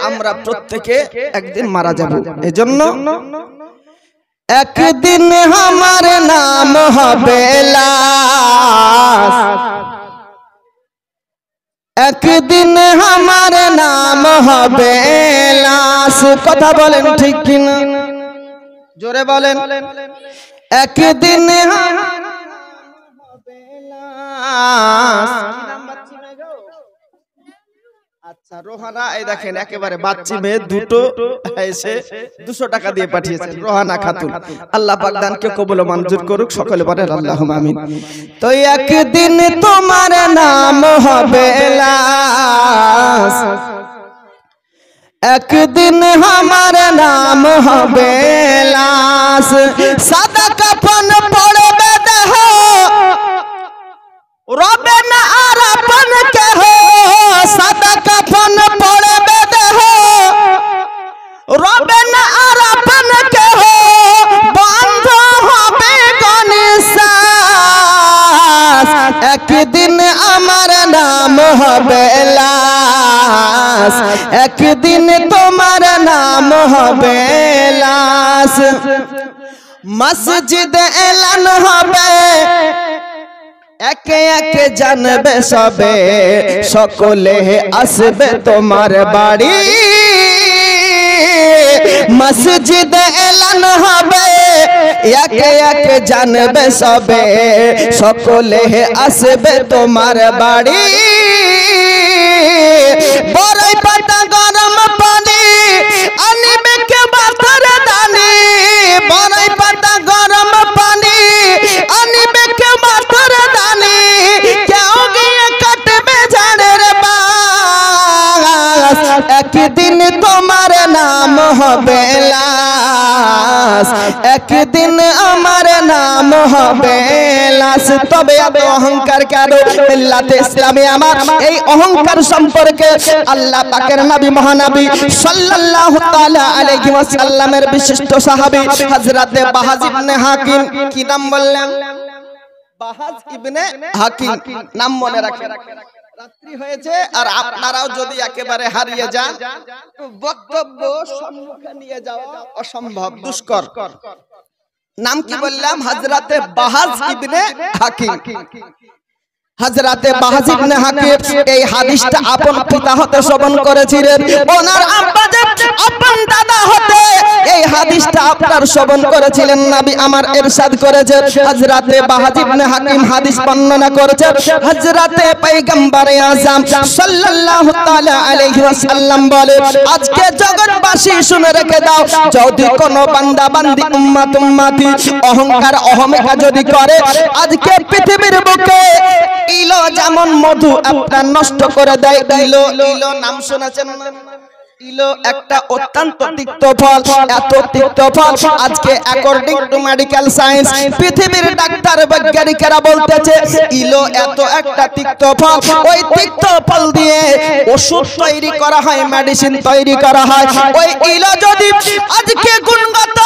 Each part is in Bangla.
আমরা প্রত্যেকে একদিন মারা যাব। এজন্য একদিন আমার নাম হবে লাশ, একদিন আমার নাম হবে লাশ। কথা বলেন ঠিক কিনা, জোরে বলেন। একদিন আমার নাম হবে লাশ। আচ্ছা রোহানা, এই দেখেন একেবারে বাচ্চি মেয়ে দুটো এসে 200 টাকা দিয়ে পাঠিয়েছেন, রোহানা খাতুন। আল্লাহ পাক দানকে কবুল ও মঞ্জুর করুক, সকলে বলেন আল্লাহুম্মা আমিন। তো একদিন তোমার নাম হবে লাশ, একদিন আমার নাম হবে লাশ। সাদা কাফন পড়বে দেহ, রবে না আর আপন কেহ। সাদা কাফন পড়বে দেহ, রবে না আর আপন কেহ। বন্ধ হবে গনিশ্বাস, একদিন আমার নাম হবে লাশ, একদিন তোমার নাম হবে লাশ। মসজিদে এলান হবে, একে একে জানবে সবে, সকলে আসবে তোমার বাড়ি। মসজিদে এলান হবে, একে একে জানবে সবে, সকলে আসবে তোমার বাড়ি। বড়ই পাতা গরম পানি আনিবে কে বাতার দানি, বড়ই পাতা গরম পানি আনিবে কে বাতার দানি। কেউ গিয়ে কাটবে ঝাড়ের বাস, একদিন তোমার নাম হবে লাশ, একদিন আমার নাম হবে লাশ। তবে এত অহংকার কেন মিল্লাতে ইসলামে আমার? এই অহংকার সম্পর্কে আল্লাহ পাকের নবী মহানবী সাল্লাল্লাহু তাআলা আলাইহি ওয়াসাল্লামের বিশিষ্ট সাহাবী হযরতে বাহাজ ইবনে হাকিম, কি নাম বললেন? বাহাজ ইবনে হাকিম, নাম মনে রাখেন। রাত্রি হয়েছে আর আপনারাও যদি একেবারে হারিয়ে যান, বক্তব্য সম্মুখে নিয়ে যাওয়া অসম্ভব, দুষ্কর। নাম কি বললাম? হযরতে বাহাজ ইবনে হাকিম। হযরতে বাহাজ ইবনে হাকিম এই হাদিসটা আপন পিতা হতে শ্রবণ করেছিলেন, ওনার আব্বা যে আপন দাদা হতে এই হাদিসটা আপনার শ্রবণ করেছিলেন। নবী আমার ইরশাদ করেছেন, হযরতে বাহাজ ইবনে হাকিম হাদিস বর্ণনা করেছেন, হযরতে পয়গম্বর আযম সাল্লাল্লাহু তাআলা আলাইহি ওয়াসাল্লাম বলে, আজকে জগৎবাসী শুনে রেখে দাও, যদি কোনো বান্দা বান্দি উম্মত উম্মতি অহংকার অহমিকা যদি করে, আজকে পৃথিবীর বুকে ইলো যেমন মধু আপনার নষ্ট করে দেয়। ইলো, ইলো নাম শুনেছেন না? ইলো একটা অত্যন্ত তিক্ত ফল, এত তিক্ত ফল আজকে অ্যাকর্ডিং টু মেডিকেল সায়েন্স পৃথিবীর ডাক্তার বৈজ্ঞানিকেরা বলতেছে ইলো এত একটা তিক্ত ফল, ওই তিক্ত ফল দিয়ে ওষুধ তৈরি করা হয়, মেডিসিন তৈরি করা হয়। ওই ইলো যদি আজকে গুণগত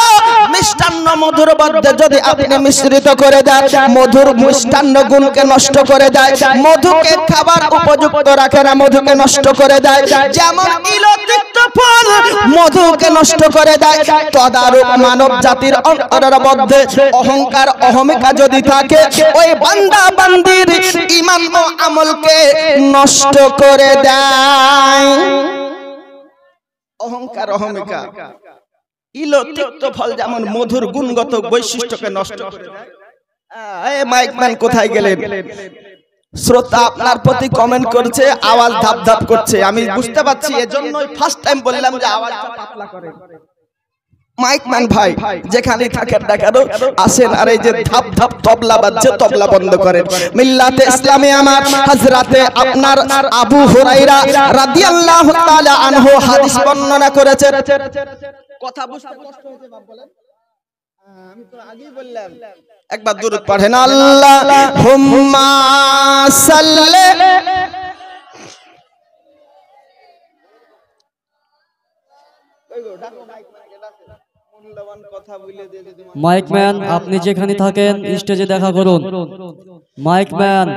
মিষ্টান্ন মধুর মধ্যে যদি আপনি মিশ্রিত করে দেন, মধুর মিষ্টান্ন গুণকে নষ্ট করে দেয়, মধুকে খাবার উপযুক্ত রাখে না, মধুকে নষ্ট করে দেয়। যেমন ইলো তিক্ত ফল মধুকে নষ্ট করে দেয়, তদারূপ মানব জাতির অন্তরের মধ্যে অহংকার অহমিকা যদি থাকে, ওই বান্দা বান্দির ঈমান ও আমলকে নষ্ট করে দেয়। অহংকার অহমিকা, ইলো তিক্ত ফল যেমন মধুর গুণগত বৈশিষ্ট্যকে নষ্ট করে দেয়। এই মাইকম্যান কোথায় গেলেন? শ্রোতা আপনার প্রতি কমেন্ট করছে, আওয়াজ ধাপ ধাপ করছে, আমি বুঝতে পারছি, এজন্যই ফার্স্ট টাইম বললাম যে আওয়াজটা পাতলা করেন। মাইকম্যান ভাই যেখানে থাকেন না কেন আসেন, আর এই যে ধাপ ধাপ তবলা বাজছে, তবলা বন্ধ করেন। মিল্লাতে ইসলামে আমার হযরতে আপনার আবু হুরায়রা রাদিয়াল্লাহু তাআলা আনহু হাদিস বর্ণনা করেছেন। কথা বুঝতে কষ্ট হয়েছে বাপ বলেন? আমি তো আগেই বললাম, একবার দুরূদ পড়েন, আল্লাহুম্মা সাল্লি। মাইকম্যান আপনি যেখানে থাকেন স্টেজে দেখা করুন। মাইকম্যান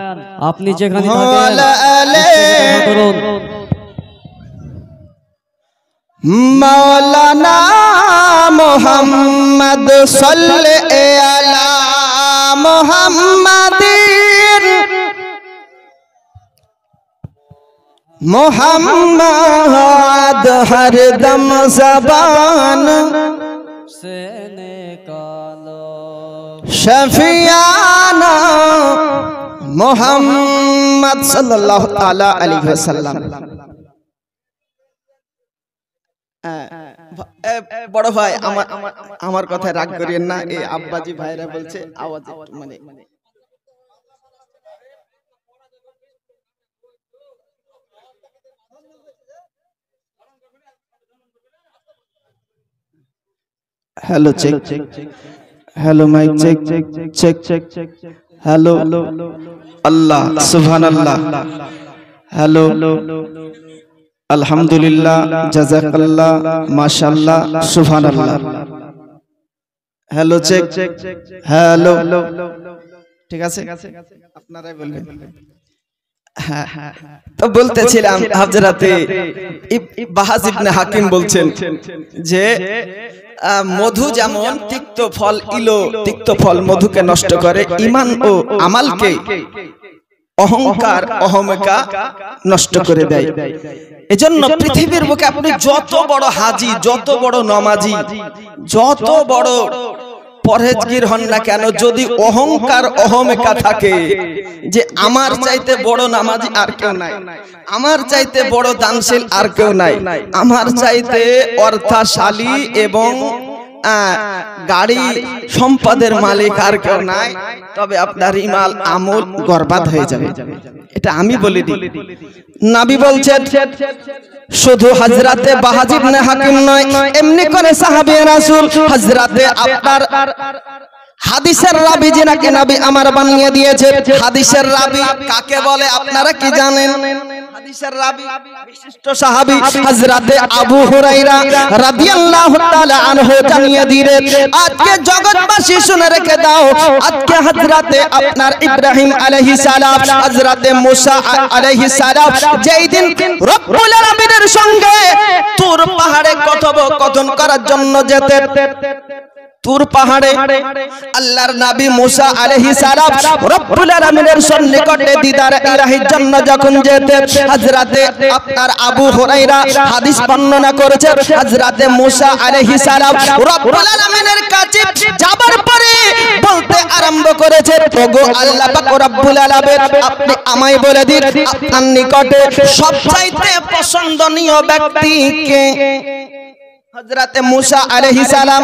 আপনি যেখানে থাকেন স্টেজে দেখা করুন। मौलाना मोहम्मद सल्ले अला मोहम्मदीन मोहम्मद हर दम ज़बान से निकालो शफियाना मोहम्मद सल्लल्लाहु ताला अलैहि वसल्लम। বড় ভাই আমার কথায় রাগ করিয়েন না, এই আব্বাজি ভাইরা বলছে আওয়াজ একটু মানে hello check hello mic check check check hello Allah सुभान अल्लाह हेलो अल्हम्दुलिल्लाह जज़ाकल्लाह माशाअल्लाह सुभान अल्लाह हेलो चेक हेलो ठीक है আপনারাই বলবেন। তো বলতেছিলাম হযরতে বাহাজ ইবনে হাকিম বলছেন যে মধু যেমন তিক্ত ফল তিক্ত ফল মধুকে নষ্ট করে, ঈমান ও আমালকে অহংকার অহমিকা নষ্ট করে দেয়। এজন্য পৃথিবীর বুকে আপনি যত বড় হাজি, যত বড় নামাজি, যত বড় পরহেজগার হন না কেন, যদি অহংকার অহমিকা থাকে যে আমার চাইতে বড় নামাজি আর কেউ নাই, আমার চাইতে বড় দানশীল আর কেউ নাই, আমার চাইতে অর্থশালী এবং গাড়ি সম্পদের মালিক আর কেউ নাই, তবে আপনার ঈমান আমল বরবাদ হয়ে যাবে। এটা আমি বলি দিই। নবী বলছেন শুধু হযরতে বাহাজ ইবনে হাকিম নয়, এমনি করে সাহাবী রাসূল হযরতে আপনার হাদিসের রাবি যিনাকে নবী আমার বানিয়ে দিয়েছে। হাদিসের রাবি কাকে বলে আপনারা কি জানেন? হাদিসের রাবি বিশিষ্ট সাহাবী হযরতে আবু হুরায়রা রাদিয়াল্লাহু তাআলা আনহু জানিয়ে দিলেন। আজকে জগৎবাসী শুনে রেখে দাও, আজকে হযরতে আপনার ইব্রাহিম আলাইহিস সালাম, হযরতে মুসা আলাইহিস সালাম যেই দিন রব্বুল আলামিনের সঙ্গে তুর পাহাড়ে কথোপকথন করার জন্য যেতেন, তুর পাহাড়ে আল্লাহর নবী মুসা আলাইহিস সালাম রব্বুল আলামিনের সন্নিকটে দিদার ইলাহির জন্য যখন যেতেন, হযরতে আপনার আবু হুরায়রা হাদিস বর্ণনা করেছেন, হযরতে মুসা আলাইহিস সালাম রব্বুল আলামিনের কাছে যাবার পরে বলতে আরম্ভ করেছেন, ওগো আল্লাহ পাক রব্বুল আলামিন, আপনি আমায় বলে দিন আপনার নিকটে সবচাইতে পছন্দনীয় ব্যক্তি কে? হযরতে মুসা আলাইহিস সালাম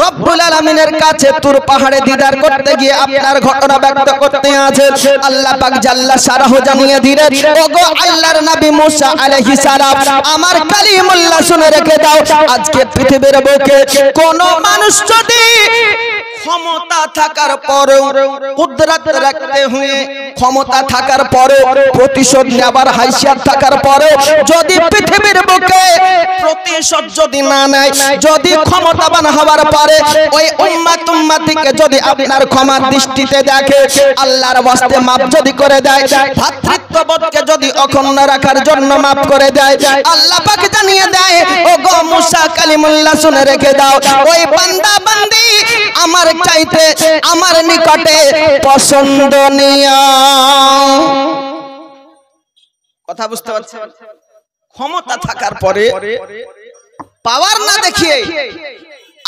রব্বুল আলামিনের কাছে তুর পাহাড়ে দিদার করতে গিয়ে আপনার ঘটনা ব্যক্ত করতে আছেন। আল্লাহ পাক জাল্লা শারাহু জানিয়ে দিলেন, ওগো আল্লাহর নবী মুসা আলাইহিস সালাম, আমার কালিমুল্লাহ শুনে রেখে দাও, আজকে পৃথিবীর বুকে কোন মানুষ যদি ক্ষমতা থাকার পরেও, কুদরত রাখতে হয়ে ক্ষমতা থাকার পরেও, প্রতিশোধ নেবার হাইসিয়াত থাকার পরেও যদি পৃথিবীর বুকে প্রতিশোধ যদি না নেয়, যদি ক্ষমতাবান হওয়ার পরে ওই উম্মতিকে যদি আপনার ক্ষমার দৃষ্টিতে দেখে, আল্লাহর ওয়াস্তে মাফ যদি করে দেয়, ভ্রাতৃত্ববোধকে যদি অক্ষুণ্ণ রাখার জন্য মাফ করে দেয়, আল্লাহ পাক জানিয়ে দেয়, ওগো মুসা কালিমুল্লাহ শুনে রেখে দাও, ওই বান্দা বান্দি আমার চাইতে আমার নিকটে পছন্দনীয়। কথা বুঝতে পারছেন? ক্ষমতা থাকার পরে পাওয়ার না দেখিয়ে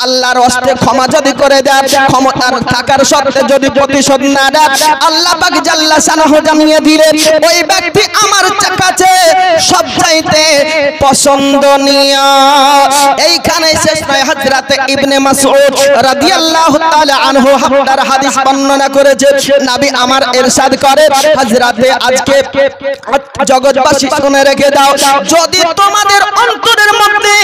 আল্লাহর ওয়াস্তে ক্ষমা যদি করে দেয়, ক্ষমতার থাকার সত্ত্বে যদি প্রতিশোধ না দেয়, আল্লাহ পাক জাল্লা শানাহু জানিয়ে দিলেন, ওই ব্যক্তি আমার কাছে সবচাইতে পছন্দনীয়। এইখানে শেষ নয়, হযরতে ইবনে মাসউদ রাদিয়াল্লাহু তাআলা আনহু আপনার হাদিস বর্ণনা করেছেন, নবী আমার ইরশাদ করে, হযরতে আজকে জগৎবাসী শুনে রেখে দাও, যদি তোমাদের অন্তরের মধ্যে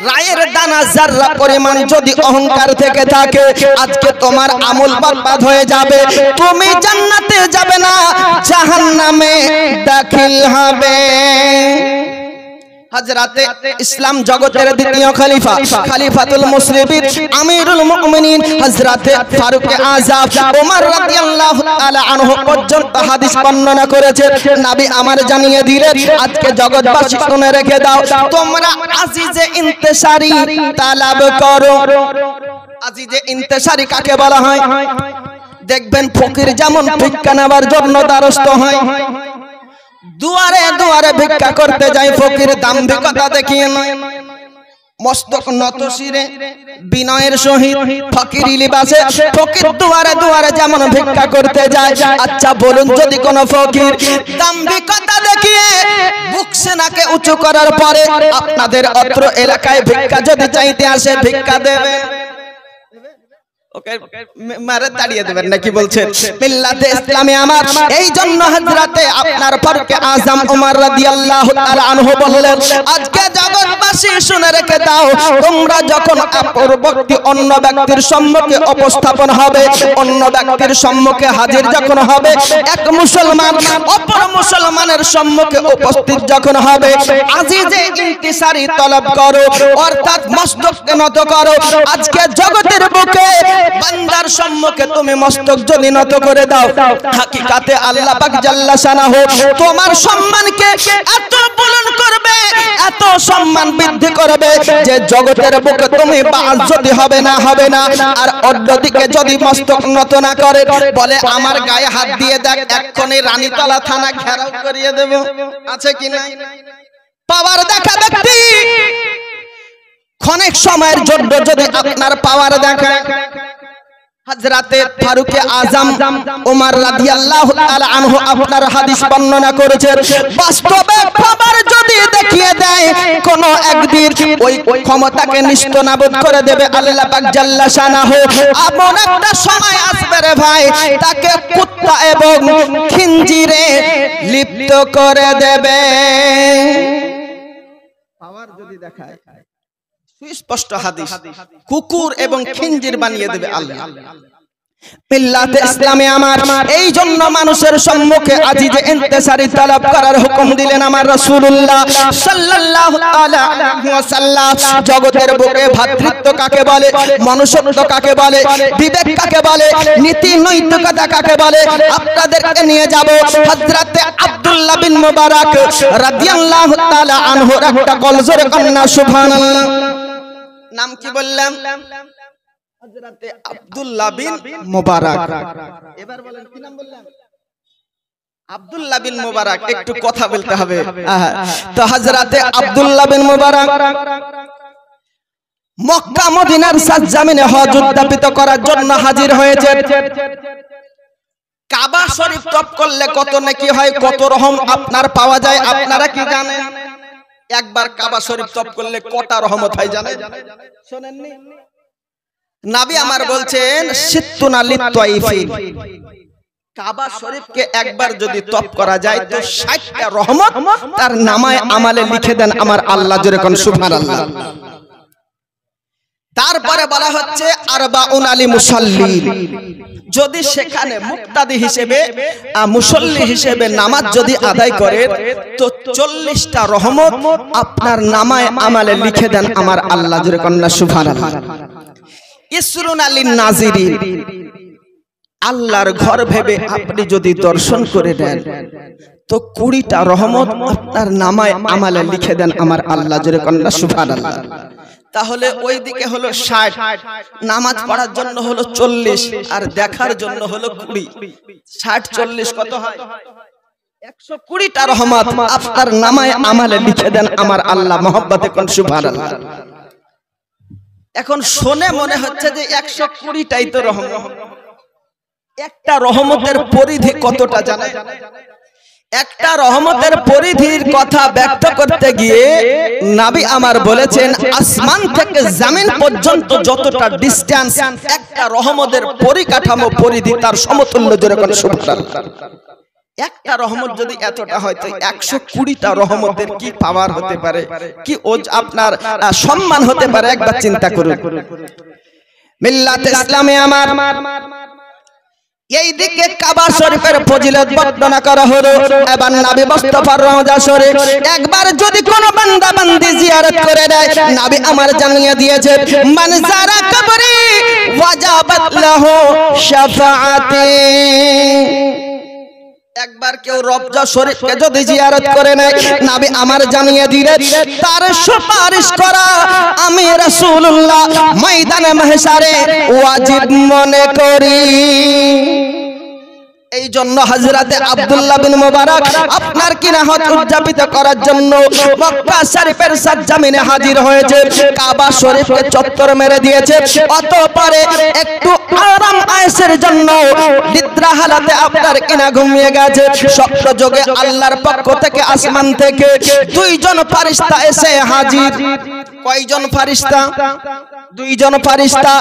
রায়ের দানা যাররা পরিমাণ যদি অহংকার থেকে থাকে, আজকে তোমার আমল বরবাদ হয়ে যাবে, তুমি জান্নাতে যাবে না, জাহান্নামে দাখিল হবে। হযরতে ইসলাম জগতের দ্বিতীয় খলিফা খলিফাতুল মুসলিমিন আমিরুল মুমিনিন হযরতে ফারুক আযম ওমর রাদিয়াল্লাহু তাআলা আনহু পর্যন্ত হাদিস বর্ণনা করেছে। নবী আমার জানিয়ে দিলেন, আজকে জগৎবাসী শুনে রেখে দাও, তোমরা আজিজে ইন্তেশারি তালাব করো। আজিজে ইন্তেশারি কাকে বলা হয়? দেখবেন ফকির যেমন ভিক্ষা নেবার জন্য দ্বারস্থ হয়, দুয়ারে দুয়ারে ভিক্ষা করতে যায়, ফকির দাম্ভিকতা দেখিয়ে নয়, মস্তক নত শিরে বিনয়ের সহিত ফকিরি লিবাসে ফকির দুয়ারে দুয়ারে যেমন ভিক্ষা করতে যায়। আচ্ছা বলুন, যদি কোন ফকির দাম্ভিকতা দেখিয়ে বুক সেনাকে উঁচু করার পরে আপনাদের অত্র এলাকায় ভিক্ষা যদি চাইতে আসে, ভিক্ষা দেবে? ওকে মারে তাড়িয়ে দেবেন নাকি বলছেন? মিল্লাতে ইসলামে আমার এই জন্য হযরতে আপনার ফারুক আযম ওমর রাদিয়াল্লাহু তাআলা আনহু বললেন, আজকে জগৎবাসী শুনে রেখে দাও, তোমরা যখন পরবর্তী অন্য ব্যক্তির সম্মুখে উপস্থাপন হবে, অন্য ব্যক্তির সম্মুখে হাজির যখন হবে, এক মুসলমান অপর মুসলমানের সম্মুখে উপস্থিত যখন হবে, আজিজে ইন্তিসারি তলব করো, অর্থাৎ মস্তককে নত করো। আজকে জগতের বুকে বান্দার সম্মুখে তুমি মস্তক যদি নত করে দাও, হাকিকাতে আল্লাহ পাক জাল্লা শানাহু তোমার সম্মানকে এত বুলন্দ করবে, এত সম্মান বৃদ্ধি করবে যে জগতের বুকে তুমি বাজ্জতি হবে না। আর অন্যদিকে যদি মস্তক নত না করে, বলে আমার গায়ে হাত দিয়ে দেখ, এক্ষুনি রানীতলা থানা ঘেরাও করিয়ে দেব। আছে কি না? পাওয়ার দেখা ব্যক্তি ক্ষণিক সময়ের জন্য যদি আপনার পাওয়ার দেখায়, হযরতে ফারুক আযম ওমর রাদিয়াল্লাহু তাআলা আনহু আপনার হাদিস বর্ণনা করেছেন, বাস্তবে খবর যদি দেখিয়ে দেয়, কোন একদিন ওই ক্ষমতাকে নিস্তনাবুদ করে দেবে আল্লাহ পাক জাল্লা শানাহু। এমন একটা সময় আসবে রে ভাই, তাকে কুত্তা এবং খিঞ্জিরে লিপ্ত করে দেবে। পাওয়ার যদি দেখায়, সুস্পষ্ট হাদিস, কুকুর এবং খিঞ্জির বানিয়ে দেবে আল্লাহ। মিল্লাতে ইসলামে আমার এই জন্য মানুষের সম্মুখে আজিজে ইন্তেসারি তলব করার হুকুম দিলেন আমার রাসূলুল্লাহ সাল্লাল্লাহু আলাইহি ওয়াসাল্লাম। জগতের বুকে ভ্রাতৃত্ব কাকে বলে, মনুষ্যত্ব কাকে বলে, বিবেক কাকে বলে, নীতি নৈতিকতা কাকে বলে, আপনাদেরকে নিয়ে যাব হযরতে আব্দুল্লাহ বিন মুবারক রাদিয়াল্লাহু তাআলা আনহুর একটা কলজোরে কন্যা, সুবহানাল্লাহ। নাম কি বললাম? হযরতে আব্দুল্লাহ বিন মুবারক। এবার বলেন কি নাম বললাম? আব্দুল্লাহ বিন মুবারক। একটু কথা বলতে হবে। তো হযরতে আব্দুল্লাহ বিন মুবারক মক্কা মদিনার সরজমিনে হজ উদ্যাপিত করার জন্য হাজির হয়েছে। কাবা শরীফ তওয়াফ করলে কত নেকি হয়, কত রহম আপনার পাওয়া যায়, আপনারা কি জানেন? একবার কাবা শরীফ তওয়াফ করলে কটা রহমত হয় জানেন? শুনেননি? নবী আমার বলছেন, সিত্তুনা লিত-তাইফিন, কাবা শরীফকে একবার যদি তওয়াফ করা যায় তো 60টা রহমত তার নামায়ে আমালে লিখে দেন আমার আল্লাহ। জোরে কোন সুবহানাল্লাহ। তারপরে বলা হচ্ছে আরবাউন আলী মুসাল্লিন, যদি সেখানে মুক্তাদি হিসেবে মুসল্লি হিসেবে নামাজ যদি আদায় করে তো 40টা রহমত আপনার নামায়ে আমালে লিখে দেন আমার আল্লাহ। জোরে কোন সুবহানাল্লাহ। ইসরুন আলীন নাজিরিন, আল্লাহর ঘর ভেবে আপনি যদি দর্শন করে দেন তো 20টা রহমত আপনার নামায়ে আমালে লিখে দেন আমার আল্লাহ। জোরে কোন সুবহানাল্লাহ। তাহলে ওই দিকে হলো 60, নামাজ পড়ার জন্য হলো 40, আর দেখার জন্য হলো 20। 60 40 কত হয়? 120টা রহমত আপনার নামায়ে আমালে লিখে দেন আমার আল্লাহ। মহব্বতে কোন সুবহানাল্লাহ। এখন শুনে মনে হচ্ছে যে 120টাই তো রহমত। একটা রহমতের পরিধি কতটা জানেন? একটা রহমতের পরিধির কথা ব্যক্ত করতে গিয়ে নবী আমার বলেছেন, আসমান থেকে জমিন পর্যন্ত যতটা ডিসটেন্স, একটা রহমতের পরিকাঠামো পরিধি তার সমতুল্য। জোরে কোন সুবহানাল্লাহ। একটা রহমত যদি এতটা হয় তো 120টা রহমতের কি পাওয়ার হতে পারে, কি আপনার সম্মান হতে পারে, একবার চিন্তা করুন। মিল্লাতে ইসলামে আমার এই দিকে কাবা শরীফের ফজিলত বর্ণনা করা হলো। এবার নবী মুস্তাফার রওজা শরীফ একবার যদি কোন বান্দা বান্দি জিয়ারত করে দেয়, নবী আমার জানিয়ে দিয়েছে, মান যারা কবরি ওয়াজাবাত লাহু শাফাআতি। একবার কেউ রওজা শরীফকে যদি জিয়ারত করে নেয়, নবী আমার জানিয়ে দিলেন তার সুপারিশ করা আমি রাসূলুল্লাহ ময়দানে মাহশারে ওয়াজিব মনে করি। এই জন্য হযরতে আব্দুল্লাহ বিন মুবারক আপনার কিনা হজ উদযাপিত করার জন্য মক্কা শরীফের সরজমিনে হাজির হয়েছে। কাবা শরীফকে চত্বর মেরে দিয়েছে। অতঃপরে একটু আরাম আয়েশের জন্য নিদ্রা হালাতে আপনার কিনা ঘুমিয়ে গেছে। স্বপ্ন যোগে আল্লাহর পক্ষ থেকে আসমান থেকে দুইজন ফেরেশতা এসে হাজির। কয়জন ফেরেশতা? দুইজন ফেরেশতা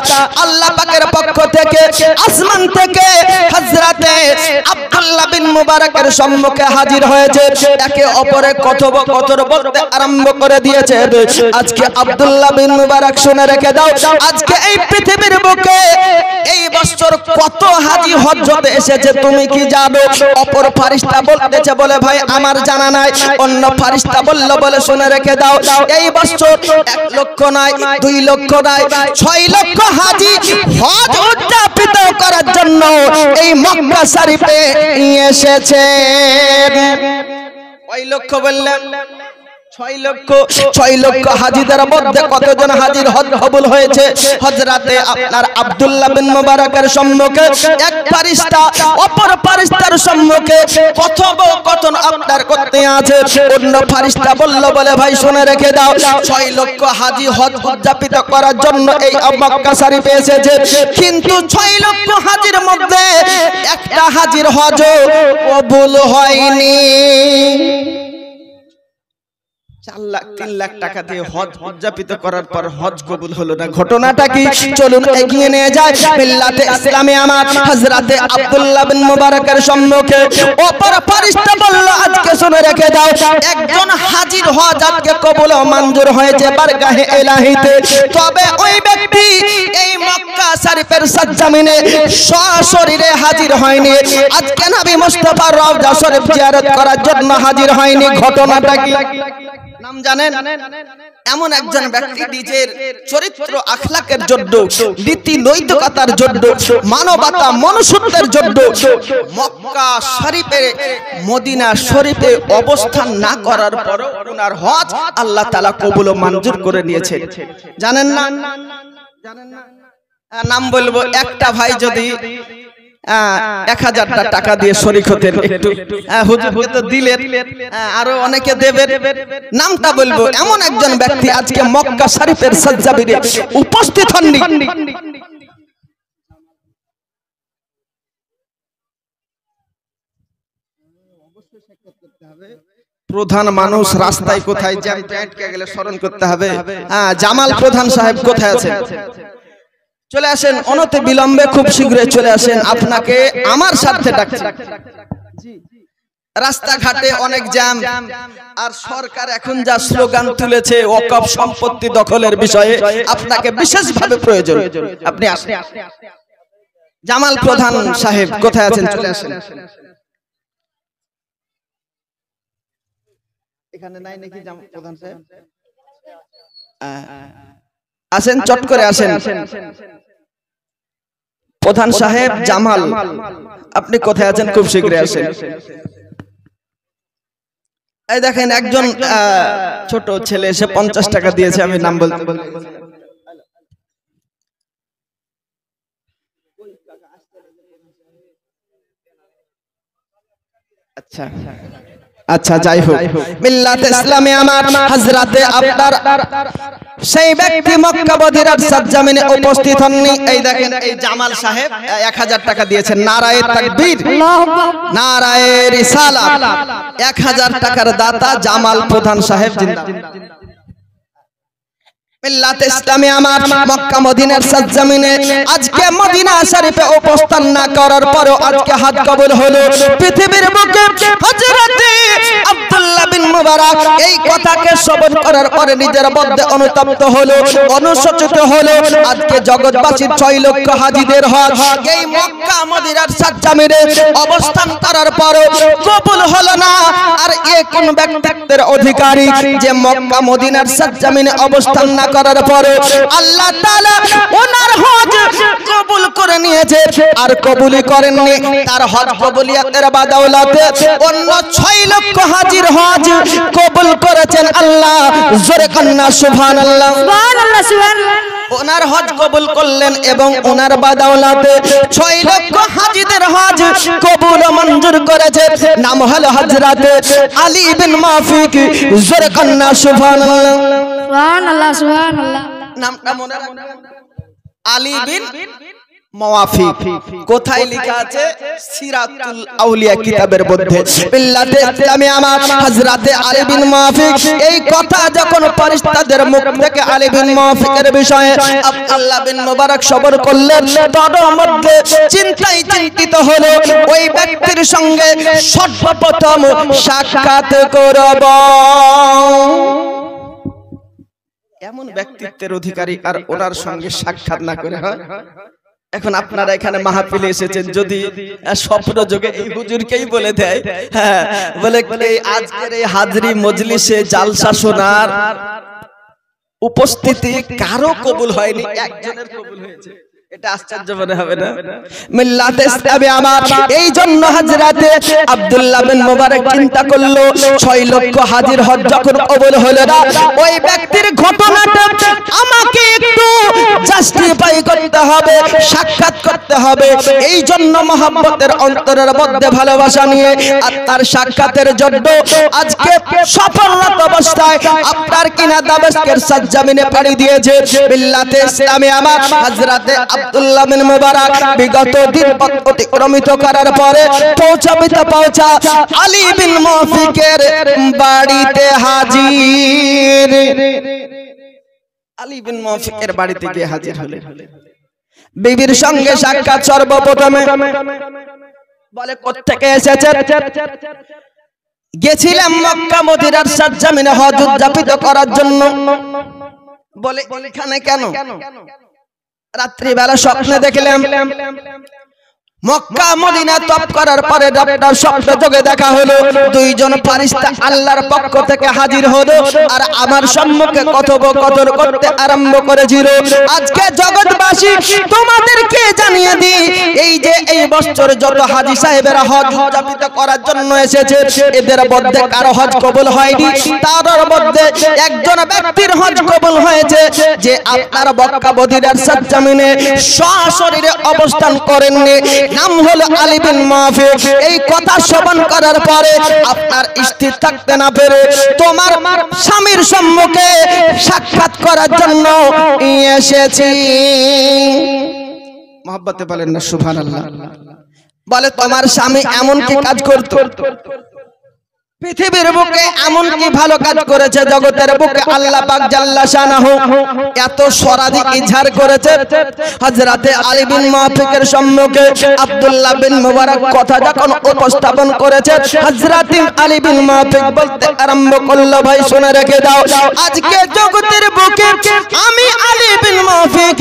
আল্লাহ পাকের পক্ষ থেকে আসমান থেকে হযরতে আব্দুল্লাহ বিন মুবারকের সম্মুখে হাজির হয়েছে। একে অপরে কথোপকথন বলতে আরম্ভ করে দিয়েছে। আজকে আব্দুল্লাহ বিন মুবারক শুনে রেখে দাও, আজকে এই পৃথিবীর বুকে এই বছর কত হাজী হজ্জতে এসেছে তুমি কি জানো? অপর ফেরেশতা বলতেছে, বলে ভাই আমার জানা নাই। অন্য ফেরেশতা বলল, বলে শুনে রেখে দাও, এই বছর 1 লক্ষ নয়, 2 লক্ষ নয়, 6 লক্ষ হাজী হজ উদযাপিত করার জন্য এই মক্কা শরীফে এসেছে। কয় লক্ষ বললেন? 6 লক্ষ। 6 লক্ষ হাজীদের মধ্যে কতজন হাজীর হজ কবুল হয়েছে? হযরতে আপনার আব্দুল্লাহ বিন মুবারকের সম্মুখে এক ফেরেশতা অপর ফেরেশতার সম্মুখে কথোপকথন আপনার করতে আছে। অন্য ফেরেশতা বলল, বলে ভাই শুনে রেখে দাও, 6 লক্ষ হাজী হজ উদযাপিত করার জন্য এই মক্কা শরীফে এসেছে, কিন্তু 6 লক্ষ হাজীর মধ্যে একটা হাজীর হজ কবুল হয়নি। 4 লাখ 3 লাখ টাকা দিয়ে হজ উদযাপিত করার পর হজ কবুল হলো না। ঘটনাটা কি? চলুন এগিয়ে নিয়ে যাই। মিল্লাতে ইসলামে আমার হযরতে আব্দুল্লাহ বিন মুবারকের সম্মুখে অপর ফেরেশতা বলল, আজকে শুনে রেখে দাও, একজন হাজীর হজ আজকে কবুল ও মঞ্জুর হয়েছে বারগাহে ইলাহিতে। তবে ওই ব্যক্তি এই মক্কা শরীফের সরজমিনে সশরীরে হাজির হয়নি। আজকে নবী মুস্তাফার রওজা শরীফ জিয়ারত করার জন্য হাজির হয়নি। ঘটনাটা কি নাম জানেন? এমন একজন ব্যক্তি নিজের চরিত্র আখলাকের জন্য, নীতি নৈতিকতার জন্য, মানবতা মনুষ্যত্বের জন্য মক্কা শরীফে মদিনা শরীফে অবস্থান না করার পরও ওনার হজ আল্লাহ তাআলা কবুল ও মঞ্জুর করে নিয়েছেন। জানেন না? জানেন না? নাম বলবো। একটা ভাই যদি 1000 টাকা দিয়ে শরীক হতেন, একটু হুজুরকে তো দিলেন, আরো অনেকে দেবেন, নামটা বলবো। এমন একজন ব্যক্তি আজকে মক্কা শরীফের সজ্জাবিরে উপস্থিত হননি। প্রধান মানুষ রাস্তায় কোথায় জ্যাম আটকে গেলে স্মরণ করতে হবে। জামাল প্রধান সাহেব কোথায় আছেন? চলে আসেন অনতি বিলম্বে, খুব শীঘ্রই চলে আসেন, আপনাকে আমার স্বার্থে ডাকছি। রাস্তাঘাটে অনেক জ্যাম, আর সরকার এখন যা স্লোগান তুলেছে ওয়াকফ সম্পত্তি দখলের বিষয়ে, আপনাকে বিশেষভাবে প্রয়োজন, আপনি আসেন। জামাল প্রধান সাহেব কোথায় আছেন? চলে আসেন। এখানে নাই নাকি জামাল প্রধান সাহেব? আসেন, চট করে আসেন। প্রধান সাহেব জামাল, আপনি কোথায় আছেন? খুব শীঘ্রই আসেন। এই দেখেন একজন ছোট ছেলে এসে 50 টাকা দিয়েছে, আমি নাম বলতে আচ্ছা আচ্ছা, যাই হোক, মিল্লাতে ইসলামে আমার হযরতে আপনার সেই ব্যক্তি মক্কা মদিনার সরজমিনে উপস্থিত হননি। এই দেখেন এই জামাল সাহেব 1000 টাকা দিয়েছেন। নারায়ে তাকবীর, নারায়ে রিসালাত। 1000 টাকার দাতা জামাল প্রধান সাহেব জিন্দাবাদ। মিল্লাতে ইসলামী আমার মক্কা মদিনার সরজমিনে আজকে মদিনা শরীফে অবস্থান না করার পরেও আজকে হজ কবুল হলো। পৃথিবীর বুকে হযরতে আব্দুল্লাহ বিন মুবারক এই কথাকে শ্রবণ করার পরে নিজের মধ্যে অনুতপ্ত হলো, অনুশোচিত হলো। আজকে জগৎবাসীর 6 লক্ষ হাজীদের হজ এই মক্কা মদিনার সরজমিনে অবস্থান করার পরেও কবুল হলো না। আর এ কোন ব্যক্তিত্বের অধিকারী যে মক্কা মদিনার সরজমিনে অবস্থান না করার পরে আল্লাহ তাআলা ওনার হজ কবুল করে নিয়েছে। আর কবুলই করেননি, তার হজ কবুলিয়াতের বাদৌলতে অন্য 6 লক্ষ হাজীর হজ কবুল করেছেন আল্লাহ। জোরে কন্না সুবহানাল্লাহ, সুবহানাল্লাহ, সুবহানাল্লাহ। ওনার হজ কবুল করলেন এবং ওনার বাদৌলতে 6 লক্ষ হাজীদের হজ কবুল ও মঞ্জুর করেছে। নাম হলো হযরতে আলী বিন মাফিক। জোরে কন্না সুবহানাল্লাহ, সুবহানাল্লাহ, সুবহানাল্লাহ। নামটা মনে রাখবেন, আলী বিন মাওয়াফিক। কোথায় লেখা আছে? সিরাতুল আউলিয়া কিতাবের মধ্যে। মিল্লাতে ইসলামী আমার হযরতে আলী বিন মাওয়াফিক এই কথা যখন ফেরেশতাদের মুখ থেকে আলী বিন মাওয়াফিকের বিষয়ে আব্দুল্লাহ বিন মুবারক খবর করলেন, তার মধ্যে চিন্তায় চিন্তিত হলো ওই ব্যক্তির সঙ্গে সর্বপ্রথম সাক্ষাৎ করব। এমন ব্যক্তিত্বের অধিকারী আর ওনার সঙ্গে সাক্ষাৎ না করে হয়? এখন আপনারা এখানে মাহফিলে এসেছেন, যদি স্বপ্ন যোগে এই হুজুরকেই বলে দেয়, হ্যাঁ বলে এই আজকের এই হাজরি মজলিসে জালসা শোনার উপস্থিতি কারো কবুল হয়নি, একজনের কবুল হয়েছে, এটা আশ্চর্য মনে হবে না? মিল্লাতে ইসলামী আমার এই জন্য হযরতে আব্দুল্লাহ বিন মুবারক চিন্তা করলো 6 লক্ষ হাজীর হজ যখন কবুল হলো না, ওই ব্যক্তির ঘটনাটা আমাকে একটু জাস্টিফাই করতে হবে, সাক্ষাৎ করতে হবে। এই জন্য মহব্বতের অন্তরের মধ্যে ভালোবাসা নিয়ে আর তার সাক্ষাতের জন্য আজকে সফলরত অবস্থায় আপনার কিনা দামেস্কের সরজমিনে পাড়ি দিয়েছে। মিল্লাতে ইসলামী আমার হযরতে আব্দুল্লাহ বিন মুবারক বিগত দিন পথ অতিক্রমিত করার পরে পৌঁছা আলী বিন মাওয়াফিকের বাড়িতে হাজির। আলী বিন মাওয়াফিকের বাড়িতে গিয়ে হাজির হলেন। বিবির সঙ্গে সাক্ষাৎ সর্বপ্রথমে বলে কোত্থেকে এসেছে? গেছিলাম মক্কা মদিনার সরজমিনে হজ উদযাপিত করার জন্য। বলে এখানে কেন? রাত্রি বেলা স্বপ্নে দেখলাম মক্কা মদিনা তপ করার পরে স্বপ্ন যোগে দেখা হলো দুইজন ফেরেশতা আল্লাহর পক্ষ থেকে হাজির হলো আর আমার সম্মুখে কথোপকথন করতে আরম্ভ করেছিল। আজকে জগৎবাসী তোমাদেরকে জানিয়ে দিই, এই যে এই বছর যত হাজী সাহেবেরা হজ উদযাপিত করার জন্য এসেছে, এদের মধ্যে কারো হজ কবুল হয়নি। তার মধ্যে একজন ব্যক্তির হজ কবুল হয়েছে যে আপনার মক্কা মদিনার সরজমিনে সশরীরে অবস্থান করেননি, নাম হলো আলী বিন মাওয়াফিক। এই কথা শ্রবণ করার পরে আপনার স্থির থাকতে না পেরে তোমার স্বামীর সম্মুখে সাক্ষাৎ করার জন্য এসেছি। মহব্বতে বলেন না সুবহানাল্লাহ। বলে তোমার স্বামী এমন কি কাজ করতো? পৃথিবীর বুকে এমন কি ভালো কাজ করেছে? জগতের বুকে আল্লাহ পাক জাল্লা শানাহু এত সরাদিক ইজহার করেছে। হযরতে আলী বিন মাওয়াফিকের সম্মুখে আব্দুল্লাহ বিন মুবারক কথা যখন উপস্থাপন করেছে, হযরতে আলী বিন মাওয়াফিক বলতে আরম্ভ করলো, ভাই শুনে রেখে দাও, আজকে জগতের বুকে আমি আলী বিন মাওয়াফিক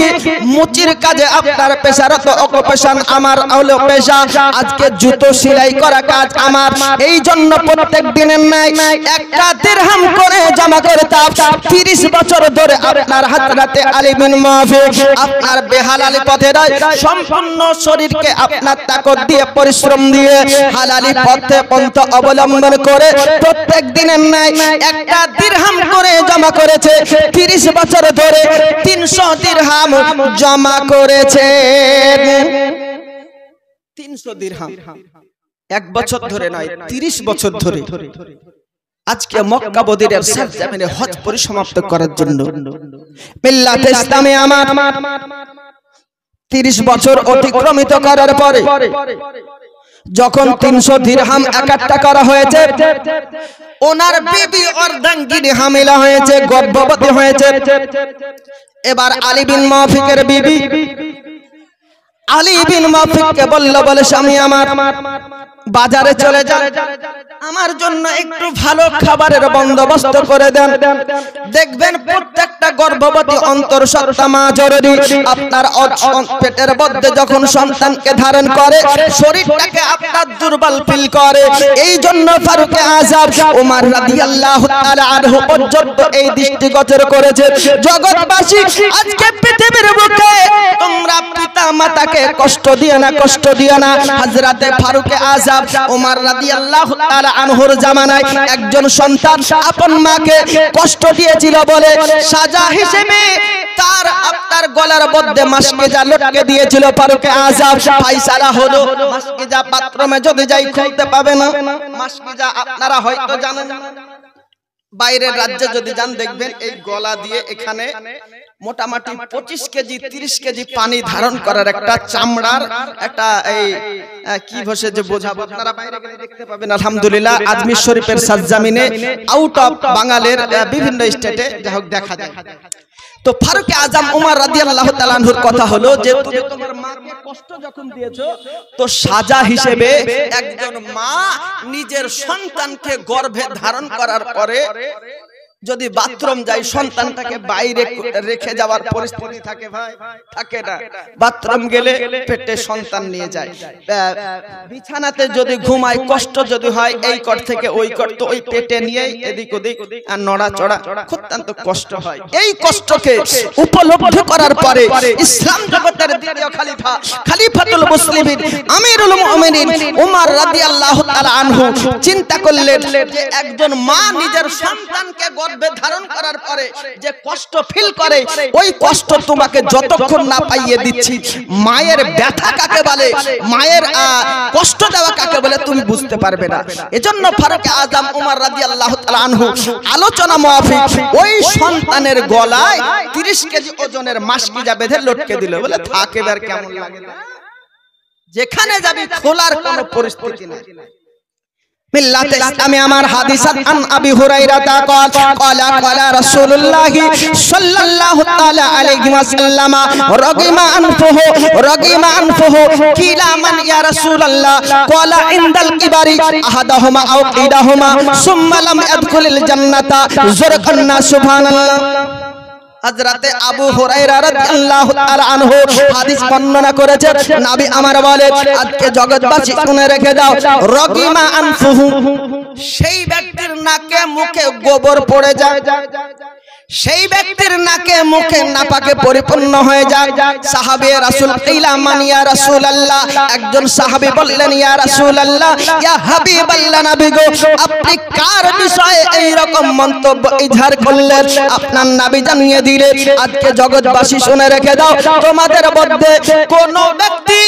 মুচির কাজে আপনার পেশারত অকুপেশন আমার হলো পেশা। আজকে জুতো সেলাই করা কাজ আমার, এই জন্য প্রত্যেক দিনের নাই একটা দিরহাম করে জমা করতাম। 30 বছর ধরে আপনার হযরতে আলী বিন মাওয়াফিক আপনার বেহালালি পথে নয়, সম্পূর্ণ শরীরকে আপনার তাকত দিয়ে পরিশ্রম দিয়ে হালালি পথে পন্থা অবলম্বন করে প্রত্যেক দিনের নাই একটা দিরহাম করে জমা করেছে। 30 বছর ধরে 300 দিরহাম জমা করেছে। 300 দিরহাম এক বছর ধরে নয়, 30 বছর ধরে আজকে মক্কা মদিনার সরজমিনে হজ পরিসমাপ্ত করার জন্য মিল্লাতে ইসলামে আমার 30 বছর অতিক্রমিত করার পরে যখন 300 দিরহাম একাট্টা করা হয়েছে, ওনার বিবি অর্ধাঙ্গিনী হামিলা হয়েছে, গর্ভবতী হয়েছে। এবার আলী বিন মাফিকের বিবি আলী বিন মাফিককে বলল, বলে স্বামী আমার বাজারে চলে যান, আমার জন্য একটু ভালো খাবারের বন্দোবস্ত করে দেন। দেখবেন প্রত্যেকটা গর্ভবতী অন্তঃসত্ত্বা মা জরুরি আপনার পেটের মধ্যে যখন সন্তানকে ধারণ করে শরীরটাকে আপনার দুর্বল ফিল করে। এই জন্য ফারুক আযম ওমর রাদিয়াল্লাহু তাআলা আনহু পর্যন্ত এই দৃষ্টিগোচর করেছে। জগৎবাসী আজকে পৃথিবীর বুকে তোমরা পিতা মাতাকে কষ্ট দিও না, কষ্ট দিও না। হযরতে ফারুক আযম ওমর রাদিয়াল্লাহু তাআলা আনহুর জামানায় একজন সন্তান আপন মাকে কষ্ট দিয়েছিল বলে সাজা হিসেবে তার আপনার গলার মধ্যে মাসকিজা লটকে দিয়েছিল ফারুক আযম। ফয়সালা হলো মাসকিজা বাথরুমে যদি যাই খুলতে পাবে না। মাসকিজা আপনারা হয়তো জানেন, বাইরের রাজ্যে যদি যান দেখবেন এই গলা দিয়ে এখানে মোটামুটি 25 কেজি 30 কেজি পানি ধারণ করার একটা চামড়ার একটা এই কি বসে যে বোঝাবো, আপনারা বাইরে গেলে দেখতে পাবেন। আলহামদুলিল্লাহ আজমির শরীফের সাজ্জামিনে আউট অফ বাঙালির বিভিন্ন স্টেটে যা হোক দেখা যায়। তো ফারুক আযম ওমর রাদিয়াল্লাহু তাআলা আনহুর কথা হলো যে তুমি তোমার মাকে কষ্ট যখন দিয়েছো, তো সাজা হিসেবে একজন মা নিজের সন্তানকে গর্ভে ধারণ করার পরে যদি বাথরুম যায় সন্তানটাকে বাইরে রেখে যাওয়ার পরিস্থিতি থাকে, ভাই থাকে না। বাথরুম গেলে পেটে সন্তান নিয়ে যায়, বিছানাতে যদি ঘুমায় কষ্ট যদি হয় এই কর থেকে ওই কর, তো ওই পেটে নিয়ে এদিক ওদিক আর নড়াচড়া অত্যন্ত কষ্ট হয়। এই কষ্টকে উপলব্ধি করার পরে ইসলাম জগতের দ্বিতীয় খলিফা খলিফাতুল মুসলিমিন আমিরুল মুমিনিন ওমর রাদিয়াল্লাহু তাআলা আনহু চিন্তা করলেন যে একজন মা নিজের সন্তানকে ধারণ করার পরে যে কষ্ট ফিল করে, ওই কষ্ট তোমাকে যতক্ষণ না পাইয়ে দিচ্ছি মায়ের ব্যথা কাকে বলে, মায়ের কষ্ট দেওয়া কাকে বলে তুমি বুঝতে পারবে না। এজন্য ফারুক আযম ওমর রাদিয়াল্লাহু তাআলা আনহু আলোচনা মাফিক ওই সন্তানের গলায় 30 কেজি ওজনের মাসকিজা বেঁধে লটকে দিল। বলে থাকে এবার কেমন লাগে, যেখানে যাবি খোলার কোনো পরিস্থিতি নেই। মিল্লাতে ইসলামে আমার হাদিসাত আন আবি হুরায়রা ক্বালা ক্বালা রাসূলুল্লাহি সাল্লাল্লাহু তাআলা আলাইহি ওয়াসাল্লাম রাগিমা আনফুহু কিলা মান ইয়া রাসূলুল্লাহ ক্বালা ইনদাল কিবারি আহাদাহুমা আও কিদাহুমা সুম্মা লাম ইয়াদখুলিল জান্নাতা যুরকান্না সুবহানাল্লাহ। হযরতে আবু হুরায়রা রাদিয়াল্লাহু তাআলা আনহু হাদিস বর্ণনা করেছে, নবী আমার বলে আজকে জগৎবাসী শুনে রেখে দাও, রাগিমা আনফুহু সেই ব্যক্তির নাকে মুখে গোবর পড়ে যায়, সেই ব্যক্তির নাকে মুখে নাপাকে পরিপূর্ণ হয়ে যায়। সাহাবে রাসূল কিলা মান ইয়া রাসূলুল্লাহ, একজন সাহাবী বললেন ইয়া রাসূলুল্লাহ ইয়া হাবিবাল্লাহ নবী গো আপনি কার বিষয়ে এই রকম মন্তব্য ইজহার করলেন, আপনার নবী জানিয়ে দিলেন আজকে জগৎবাসী শুনে রেখে দাও, তোমাদের মধ্যে কোন ব্যক্তি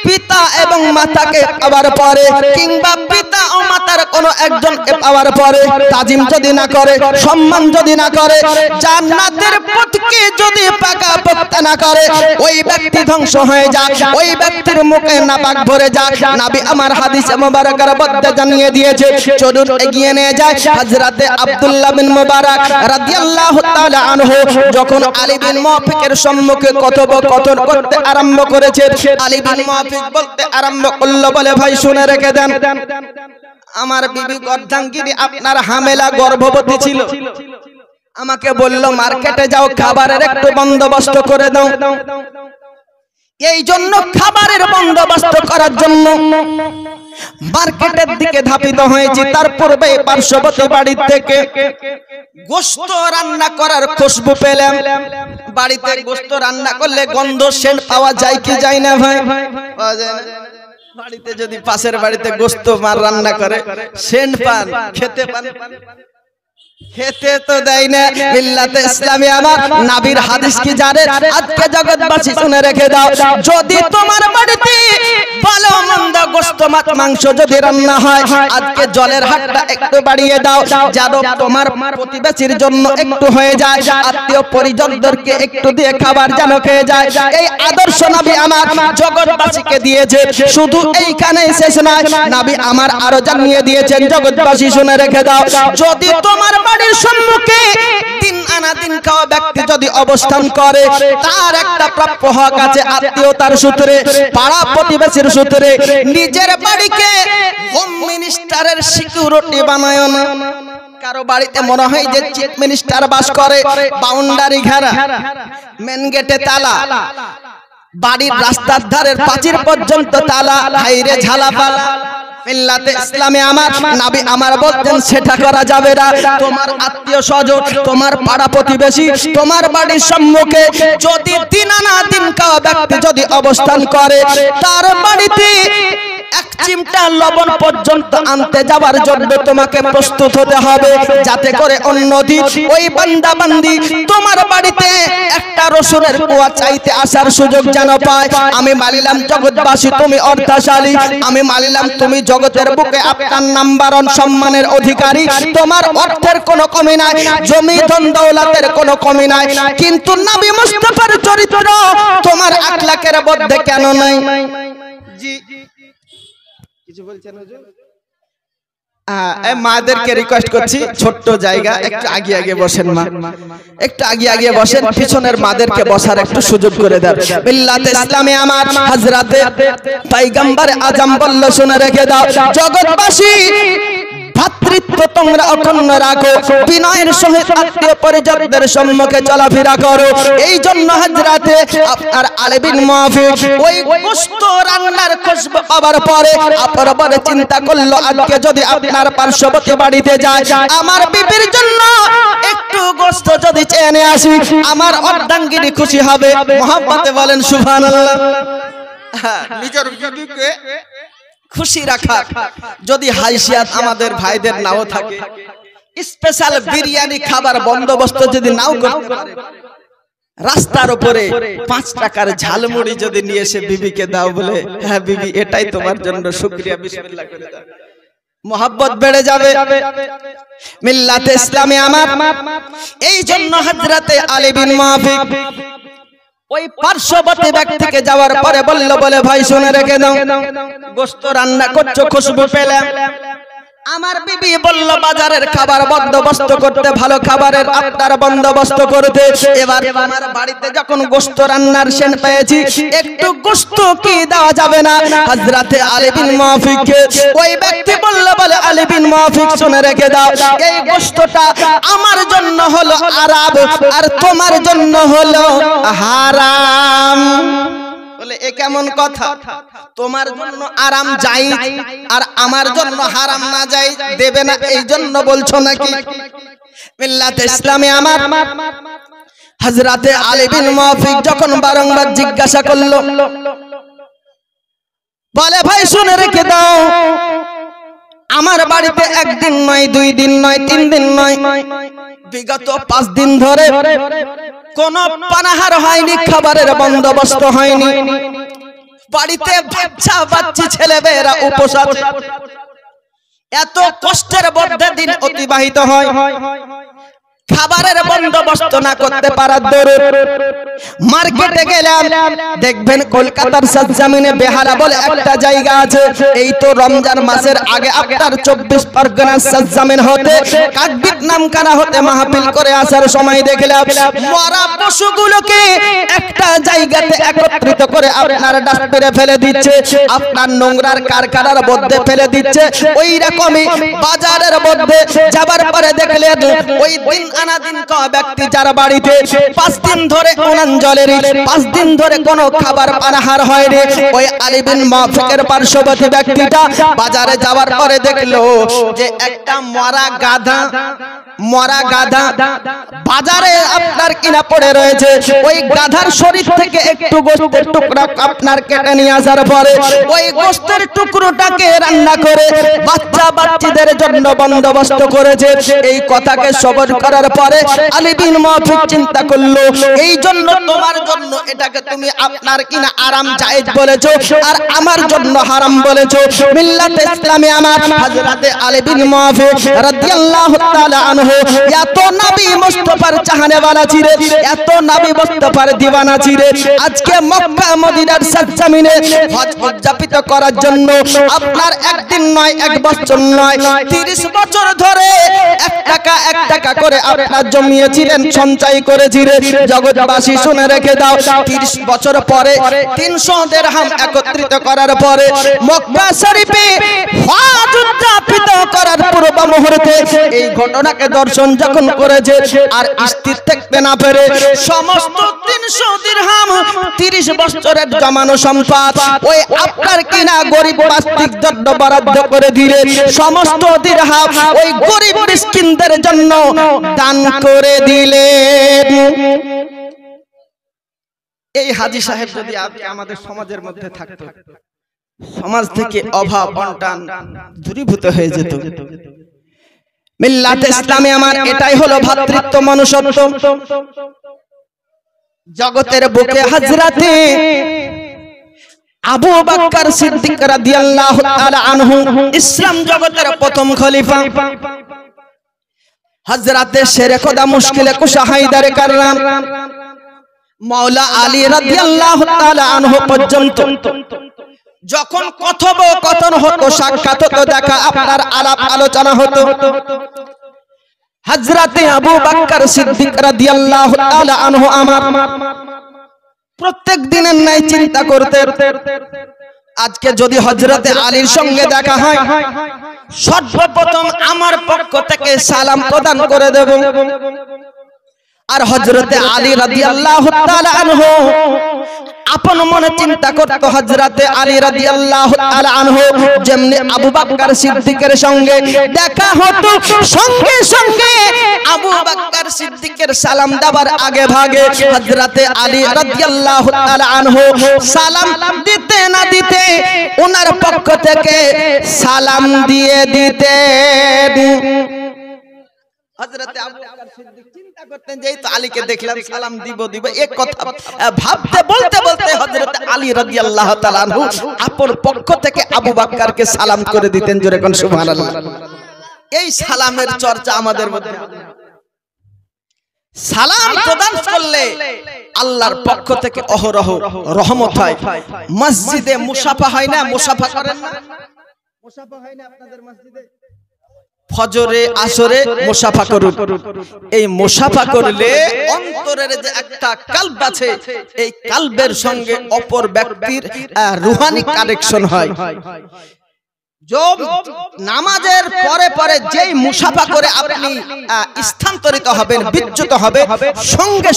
পিতা এবং মাতাকে পাওয়ার পরে কিংবা পিতা ও মাতার কোন একজনকে পাওয়ার পরে তাজিম যদি না করে, সম্মান যদি না করে, জান্নাতের পথকে যদি পাকাপোক্ত না করে, ওই ব্যক্তি ধ্বংস হয়ে যায়, ওই ব্যক্তির মুখে নাপাক ভরে যায়। নবী আমার হাদিসে মুবারাকার মধ্যে জানিয়ে দিয়েছে। চলুন এগিয়ে নিয়ে যায়। হযরতে আব্দুল্লাহ বিন মুবারক রাদিয়াল্লাহু তাআলা আনহু যখন আলী বিন মুআফিকের সম্মুখে কথোপকথন করতে আরম্ভ করেছে, আলী বিন মুআফিক বলতে আরম্ভ করলো, বলে ভাই শুনে রেখে দেন, আমার বিবি অর্ধাঙ্গিনী আপনার হামেলা গর্ভবতী ছিল, আমাকে বলল মার্কেটে যাও খাবারের একটু বন্দোবস্ত করে দাও। এই জন্য খাবারের বন্দোবস্ত করার জন্য মার্কেটের দিকে ধাপিত হয়েছি। তার পূর্বে পার্শ্ববর্তী বাড়ি থেকে গোশত রান্না করার খুশবু পেলাম। বাড়িতে গোশত রান্না করলে গন্ধ সেন্ট পাওয়া যায় কি যায় না ভাই? পাওয়া যায় না। বাড়িতে যদি পাশের বাড়িতে গোশত মার রান্না করে সেন্ট পান, খেতে পান, খেতে তো দেয় না। মিল্লাতে ইসলামে আমার নবীর হাদিস কি জানেন? আজকে জগৎবাসী শুনে রেখে দাও, যদি তোমার বাড়িতে ভালো মন্দ বান্দা গোশত মাংস যদি রান্না হয় আজকে জলের হাতটা একটু বাড়িয়ে দাও যেন তোমার প্রতিবেশীর জন্য একটু হয়ে যায়, আত্মীয় পরিজনদেরকে একটু দিয়ে খাবার যেন খেয়ে যায়। এই আদর্শ নবী আমার জগৎবাসীকে দিয়েছে। শুধু এইখানেই শেষ নয়, নবী আমার আরো জানিয়ে দিয়েছেন, জগৎবাসী শুনে রেখে দাও, যদি তোমার বাড়ির সম্মুখে দিন আনা দিন খাওয়া ব্যক্তি যদি অবস্থান করে তার একটা প্রাপ্য হক আছে আত্মীয়তার সূত্রে, পাড়া প্রতিবেশীর সূত্রে। নিজের বাড়িকে হোম মিনিস্টারের সিকিউরিটি বানায় না। কারো বাড়িতে মনে হয় যে চিফ মিনিস্টার বাস করে, বাউন্ডারি ঘেরা, মেন গেটে তালা, বাড়ির রাস্তার ধারের প্রাচীর পর্যন্ত তালা, হাইরে ঝালাপালা। মিল্লাতে ইসলামে আমার নবী আমার বলতেন সেটা করা যাবে না। তোমার আত্মীয় স্বজন, তোমার পাড়া প্রতিবেশী, তোমার বাড়ির সম্মুখে যদি দিন আনা দিন খাওয়া ব্যক্তি যদি অবস্থান করে তার বাড়িতে এক চিমটা লবণ পর্যন্ত আনতে যাওয়ার জন্য তোমাকে প্রস্তুত হতে হবে, যাতে করে অন্যদিন ওই বান্দা বান্দি তোমার বাড়িতে একটা রসুনের কুয়া চাইতে আসার সুযোগ যেন পায়। আমি মানিলাম জগৎবাসী তুমি অর্থশালী, আমি মানিলাম তুমি জগতের বুকে আপনার নাম্বার ওয়ান সম্মানের অধিকারী, তোমার অর্থের কোনো কমি নাই, জমি ধন দৌলতের কোনো কমি নাই, কিন্তু নবী মুস্তাফার চরিত্র তোমার আখলাকের মধ্যে কেন নাই? জি কিছু বলছেন হুজুর? মাদেরকে রিকোয়েস্ট করছি, ছোট্ট জায়গা, একটু আগে আগে বসেন মা, একটু আগে আগে বসেন, পিছনের মাদেরকে বসার একটু সুযোগ করে দেন। মিল্লাতে ইসলামে আমার হযরতে পয়গম্বর আজম বলল শুনে রেখে দাও, জগৎবাসী ভাতৃত্ব তোমরা অক্ষুণ্ণ রাখো, বিনয়ের সহিত আত্মীয় পরিজনদের সম্মুখে চলাফেরা করো। এই জন্য হযরতে আপনার আলী বিন মুআফিক ওই গোশত রান্নার খুশবু পাওয়ার পরে অপরবারে চিন্তা করলো, আজকে যদি আপনার পার্শ্ববর্তী বাড়িতে যায় আমার বিবির জন্য একটু গোশত যদি চেয়ে নিয়ে আসি, আমার অর্ধাঙ্গিনী খুশি হবে। মুহাব্বতে বলেন সুবহানাল্লাহ। নিজের বিবিকে খুশি রাখা যদি হাইসিয়াত আমাদের ভাইদের নাও থাকে, স্পেশাল বিরিয়ানি খাবার বন্দোবস্ত যদি নাও করতে পারে, রাস্তার উপরে 5 টাকার ঝালমুড়ি যদি নিয়ে এসে বিবিকে দাও, বলে হ্যাঁ বিবি এটাই তোমার জন্য শুকরিয়া, বিসমিল্লাহ করে দাও, মোহাব্বত বেড়ে যাবে। মিল্লাতে ইসলামে আমার এই জন্য হযরতে আলী বিন মুআফিক ওই পার্শ্ববর্তী ব্যক্তিকে যাওয়ার পরে বলল, বলে ভাই শুনে রেখে দাও, গোশত রান্না করছো খুশবু পেলাম। আমার বিবি বলল বাজারের খাবার বন্দোবস্ত করতে, ভালো খাবারের আপনার বন্দোবস্ত করতে। এবার আমার বাড়িতে যখন গোশত রান্নার সেন পেয়েছি, একটু গোশত কি দেওয়া যাবে না? হযরতে আলী বিন মুআফিককে ওই ব্যক্তি বলল, বলে আলী বিন মুআফিক শুনে রেখে দাও, এই গোশতটা আমার জন্য হলো আরাম আর তোমার জন্য হলো হারাম। বলে এ কেমন কথা? তোমার জন্য আরাম জায়েজ আর আমার জন্য হারাম না জায়েজ দেবে না, এই জন্য বলছো নাকি? মিল্লাতে ইসলামে আমার হযরতে আলী বিন মুআফিক যখন বারংবার জিজ্ঞাসা করলো, বলে ভাই শুনে রেখে দাও, আমার বাড়িতে একদিন নয়, 2 দিন নয়, 3 দিন নয়, বিগত 5 দিন ধরে কোনো পানাহার হয়নি, খাবারের বন্দোবস্ত হয়নি, বাড়িতে বাচ্চা বাচ্চি ছেলেমেয়েরা উপোস আছে, এত কষ্টের মধ্যে দিন অতিবাহিত হয়, খাবারের বন্দোবস্ত না করতে পারার দরুন মার্কেটে গেলাম, দেখবেন কলকাতার সরজমিনে বেহালা বলে একটা জায়গা আছে, এই তো রমজান মাসের আগে আপনার 24 পরগনার সরজমিন হতে কাকদ্বীপ নামখানা হতে মাহফিল করে আসার সময় দেখলাম মরা পশুগুলোকে একটা জায়গাতে একত্রিত করে আপনার ডাস্টবিনে ফেলে দিচ্ছে, আপনার নোংরার কারখানার মধ্যে ফেলে দিচ্ছে। ওই রকমই বাজারের মধ্যে যাবার পরে দেখলেন ওই দিন আনা দিন খাওয়া ব্যক্তি যার বাড়িতে 5 দিন ধরে অনাঞ্জলের 5 দিন ধরে কোনো খাবার পানাহার হয়নি, ওই আলী বিন মুআফিকের পার্শ্ববর্তী ব্যক্তিটা বাজারে যাওয়ার পরে দেখলো যে একটা মরা গাধা বাজারে আপনার কিনা পড়ে রয়েছে। ওই গাধার শরীর থেকে একটু গোশতের টুকরা আপনার কেটে নিয়ে আসার পরে ওই গোশতের টুকরোটাকে রান্না করে বাচ্চা বাচ্চাদের জন্য বন্দোবস্ত করেছে। এই কথাকে শ্রবণ করার করার পরে আলী বিন মুআফিক চিন্তা করলো এই জন্য তোমার জন্য এটাকে তুমি আপনার কিনা আরাম জায়েজ বলেছো আর আমার জন্য হারাম বলেছো। মিল্লাতে ইসলামে আমার হযরতে আলী বিন মুআফিক রাদিয়াল্লাহু তাআলা আনহু এত নবী মুস্তাফার চাহনে वाला ছিলেন, এত নবী মুস্তাফার দিওয়ানা ছিলেন। আজকে মক্কা মদিনার সরজমিনে হজ উদযাপিত করার জন্য আপনার একদিন নয়, এক বছর নয়, 30 বছর ধরে এক টাকা করে আপনার জমিয়েছিলেন, সঞ্চয় করেছিলেন। জগৎবাসী শুনে রেখে দাও, 30 বছর পরে 300 দিরহাম একত্রিত করার পরে মক্কা শরীফে হজ উদযাপিত করার পূর্ব মুহূর্তে এই ঘটনাকে দর্শন যখন করেছে আর স্থির থাকতে না পেরে সমস্ত 300 দিরহাম 30 বছরের জমানো সম্পদ ওই আপনার কিনা গরিব বাস্তিক জন্য বরাদ্দ করে দিলেন। সমস্ত দিরহাম ওই গরিব মিসকিনদের জন্য দান করে দিলেন। এই হাজী সাহেব যদি আজকে আমাদের সমাজের মধ্যে থাকতো, সমাজ থেকে অভাব অনটন দূরীভূত হয়ে যেত। মিল্লাতে ইসলামে আমার এটাই হলো ভ্রাতৃত্ব মনুষ্যত্ব। জগতের বুকে হযরতে আবু বকর সিদ্দিক রাদিয়াল্লাহু তাআলা আনহু ইসলাম জগতের প্রথম খলিফা, হযরতে শেরে খোদা মুশকিলে কুশা হায়দারে কাররাম মাওলা আলী রাদিয়াল্লাহু তাআলা আনহু পর্যন্ত যখন কথোপকথন হতো, সাক্ষাৎ হতো, দেখা আপনার আলাপ আলোচনা হতো, হযরতে আবু বকর সিদ্দিক রাদিয়াল্লাহু তাআলা আনহু আমার প্রত্যেক দিনের ন্যায় চিন্তা করতেন আজকে যদি হযরতে আলীর সঙ্গে দেখা হয় সর্বপ্রথম আমার পক্ষ থেকে সালাম প্রদান করে দেব। আর হযরতে আলী রাদিয়াল্লাহু তাআলা আনহু আপন মনে চিন্তা করত হযরতে আলী রাদিয়াল্লাহু তাআলা আনহু যেমনি আবু বকর সিদ্দিকের সঙ্গে দেখা হতো, সঙ্গে সঙ্গে আবু বকর সিদ্দিকের সালাম দেবার আগে ভাগে হযরতে আলী রাদিয়াল্লাহু তাআলা আনহু সালাম দিতে না দিতে ওনার পক্ষ থেকে সালাম দিয়ে দিতেন। হযরতে আবু বকর সিদ্দিক চিন্তা করতেন যে এই তো আলীকে দেখলাম সালাম দিব এক কথা ভাবতে বলতে বলতে হযরতে আলী রাদিয়াল্লাহু তাআলা আনহু আপন পক্ষ থেকে আবু বকরকে সালাম করে দিতেন। জোরে কোন সুবহানাল্লাহ। এই সালামের চর্চা আমাদের মধ্যে, সালাম প্রদান করলে আল্লাহর পক্ষ থেকে অহরহ রহমত হয়। মসজিদে মুসাফা হয় না? মুসাফা করেন না? মুসাফা হয় না আপনাদের মসজিদে? ফজরে আসরে মুসাফা করুন। এই মুসাফা করলে অন্তরের যে একটা কলব আছে এই কলবের সঙ্গে অপর ব্যক্তির রূহানি কানেকশন হয়। নামাজের পরে পরে যেই মুসাফা করে আপনি স্থানান্তরিত হবেন, বিচ্যুত হবে, সঙ্গে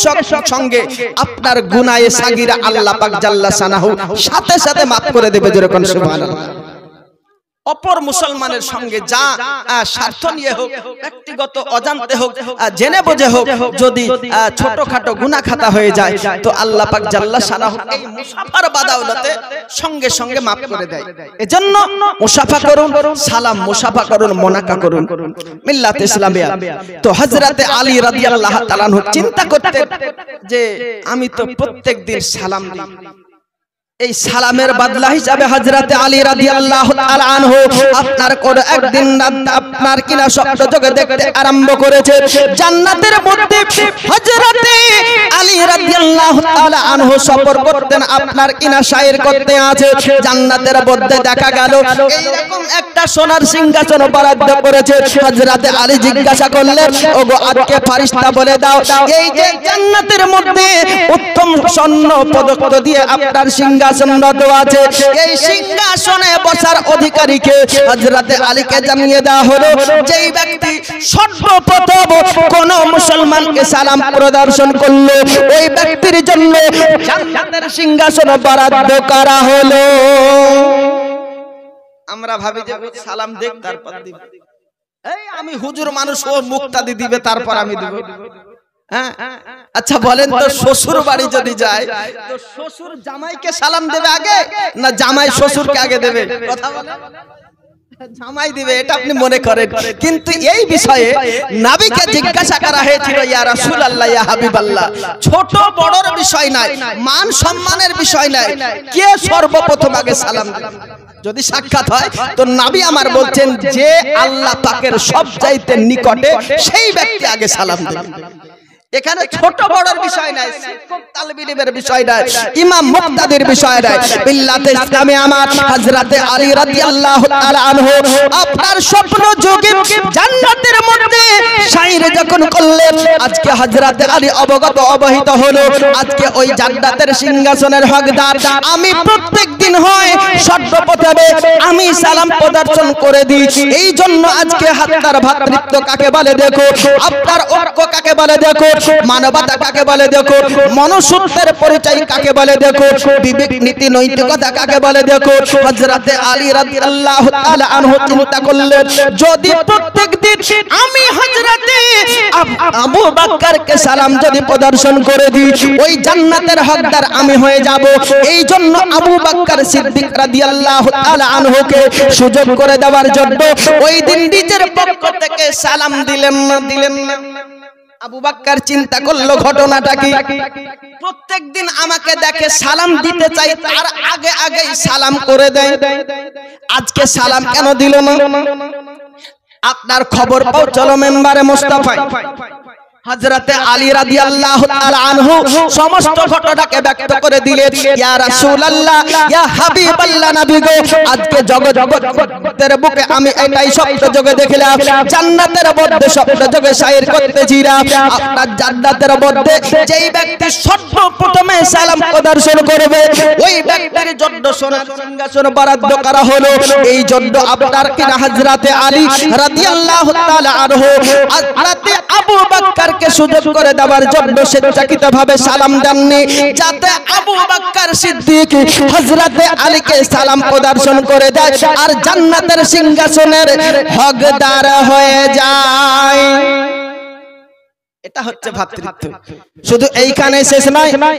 সঙ্গে আপনার গুনায়ে সাগীরা আল্লাহ পাক জাল্লা শানাহু সাথে সাথে মাফ করে দেবে। যেরকম সুবহানাল্লাহ। অপর মুসলমানের সঙ্গে যা স্বার্থ নিয়ে হোক, ব্যক্তিগত অজান্তে হোক, জেনে বুঝে হোক, যদি ছোটখাটো গুনাহ খাতা হয়ে যায় তো আল্লাহ পাক জাল্লা শানাহু এই মুসাফার বাদাওলতে সঙ্গে সঙ্গে মাফ করে দেয়। এজন্য মুসাফা করুন, সালাম মুসাফা করুন, মোনাকা করুন। মিল্লাতে ইসলামিয়া তো হযরতে আলী রাদিয়াল্লাহু তাআলা আনহু চিন্তা করতেন যে আমি তো প্রত্যেকদিন সালাম দিই, এই সালামের বদলা হিসাবে হযরতে আলী রাদিয়াল্লাহু তাআলা আনহু আপনার কোন একদিন আপনার কিনা স্বপ্ন যোগে দেখতে আরম্ভ করেছে। জান্নাতের মধ্যে হযরতে আলী রাদিয়াল্লাহু তাআলা আনহু সফর করতেন, আপনার কিনা শায়ের করতে আছে। জান্নাতের মধ্যে দেখা গেল এইরকম একটা সোনার সিংহাসন বরাদ্দ করেছে। হযরতে আলী জিজ্ঞাসা করলেন, ওগো আজকে ফেরেশতা বলে দাও এই যে জান্নাতের মধ্যে উত্তম স্বর্ণ পদক দিয়ে আপনার সিংহাসন আছে, এই সিংহাসনে বসার অধিকারীকে? হযরতে আলীকে জানিয়ে দেওয়া হলো যেই ব্যক্তি সর্বপ্রথম কোন মুসলমানকে সালাম প্রদর্শন করলো ওই ব্যক্তির জন্য জান্নাতের সিংহাসন বরাদ্দ করা হলো। আমরা ভাবি যে সালাম দেখ তারপর দিব, এই আমি হুজুর মানুষ, ও মুক্তাদি দিবে তারপর আমি দিব। আচ্ছা বলেন তো, শ্বশুর বাড়ি যদি যায় তো শ্বশুর জামাইকে সালাম দেবে আগে না জামাই শ্বশুরকে আগে দেবে? কথা বলেন। জামাই দিবে এটা আপনি মনে করেন, কিন্তু এই বিষয়ে নবীকে জিজ্ঞাসা করা হয়েছিল, ইয়া রাসূলুল্লাহ, ইয়া হাবিবাল্লাহ, ছোট বড়র বিষয় নাই, মান সম্মানের বিষয় নাই, কে সর্বপ্রথম আগে সালাম দিবে? যদি সাক্ষাৎ হয় তো নবী আমার বলছেন যে আল্লাহ পাকের সবচাইতে নিকটে সেই ব্যক্তি আগে সালাম দিবে। এখানে ছোট বড়র বিষয় নাই, শিক্ষক তালবিলের বিষয় নাই, ইমাম মুক্তাদির বিষয় নাই। বিল্লাতে ইসলামে আমার হযরতে আলী রাদিয়াল্লাহু তাআলা আনহু আপনার স্বপ্ন যোগে জান্নাতের মধ্যে শাইর যখন করলেন, আজকে হযরতে আলী অবহিত হলো, আজকে ওই জান্নাতের সিংহাসনের হকদার আমি। প্রত্যেকদিন হয় সর্বপ্রথমে আমি সালাম প্রদর্শন করে দিই। এই জন্য আজকে হাত্তার ভ্রাতৃত্ব কাকে বলে দেখো, আপনার ঐক্য কাকে বলে দেখো, মানবতা কাকে বলে দেখো, মনুষ্যত্বের পরিচয় কাকে বলে দেখো, বিবেক নীতি নৈতিকতা কাকে বলে দেখো। হযরতে আলী রাদিয়াল্লাহু তাআলা আনহু চিন্তা করলেন, যদি প্রত্যেকদিন আমি হযরতে আবু বকরকে সালাম যদি প্রদর্শন করে দিই, ওই জান্নাতের হকদার আমি হয়ে যাব। এই জন্য আবু বকর সিদ্দিক রাদিয়াল্লাহু তাআলা আনহুকে সুযোগ করে দেওয়ার জন্য ওই দিন নিজের পক্ষ থেকে সালাম দিলেন না। আবু বকর চিন্তা করলো ঘটনাটা কি, প্রত্যেকদিন আমাকে দেখে সালাম দিতে চাই, তার আগে আগেই সালাম করে দেয়, আজকে সালাম কেন দিল না? আপনার খবর পৌঁছলো মেম্বারে মুস্তাফায়। হযরতে আলী রাদিয়াল্লাহু তাআলা আনহু সমস্ত ঘটনাকে ব্যক্ত করে দিলেন, ইয়া রাসূলুল্লাহ, ইয়া হাবিবাল্লাহ, নবী গো, আজকে জগতের বুকে আমি এটাই স্বপ্ন যোগে দেখলাম, জান্নাতের মধ্যে স্বপ্ন যোগে শাইর করতেছিরা, আপনার জান্নাতের মধ্যে যেই ব্যক্তি সর্বপ্রথমে সালাম প্রদর্শন করবে ওই ব্যক্তির জন্য সোনার সিংহাসন বরাদ্দ করা হলো। এই জন্য আপনার কিনা হযরতে আলী রাদিয়াল্লাহু তাআলা আনহু হযরতে আবু বকর কে সুযোগ করে দেওয়ার জন্য স্বেচ্ছাকৃতভাবে সালাম দেননি, যাতে আবু বকর সিদ্দিক হযরতে আলীকে সালাম প্রদর্শন করে দেয় আর জান্নাতের সিংহাসনের হকদার হয়ে যায়। এটা হচ্ছে ভ্রাতৃত্ব। শুধু এইখানে শেষ নয়।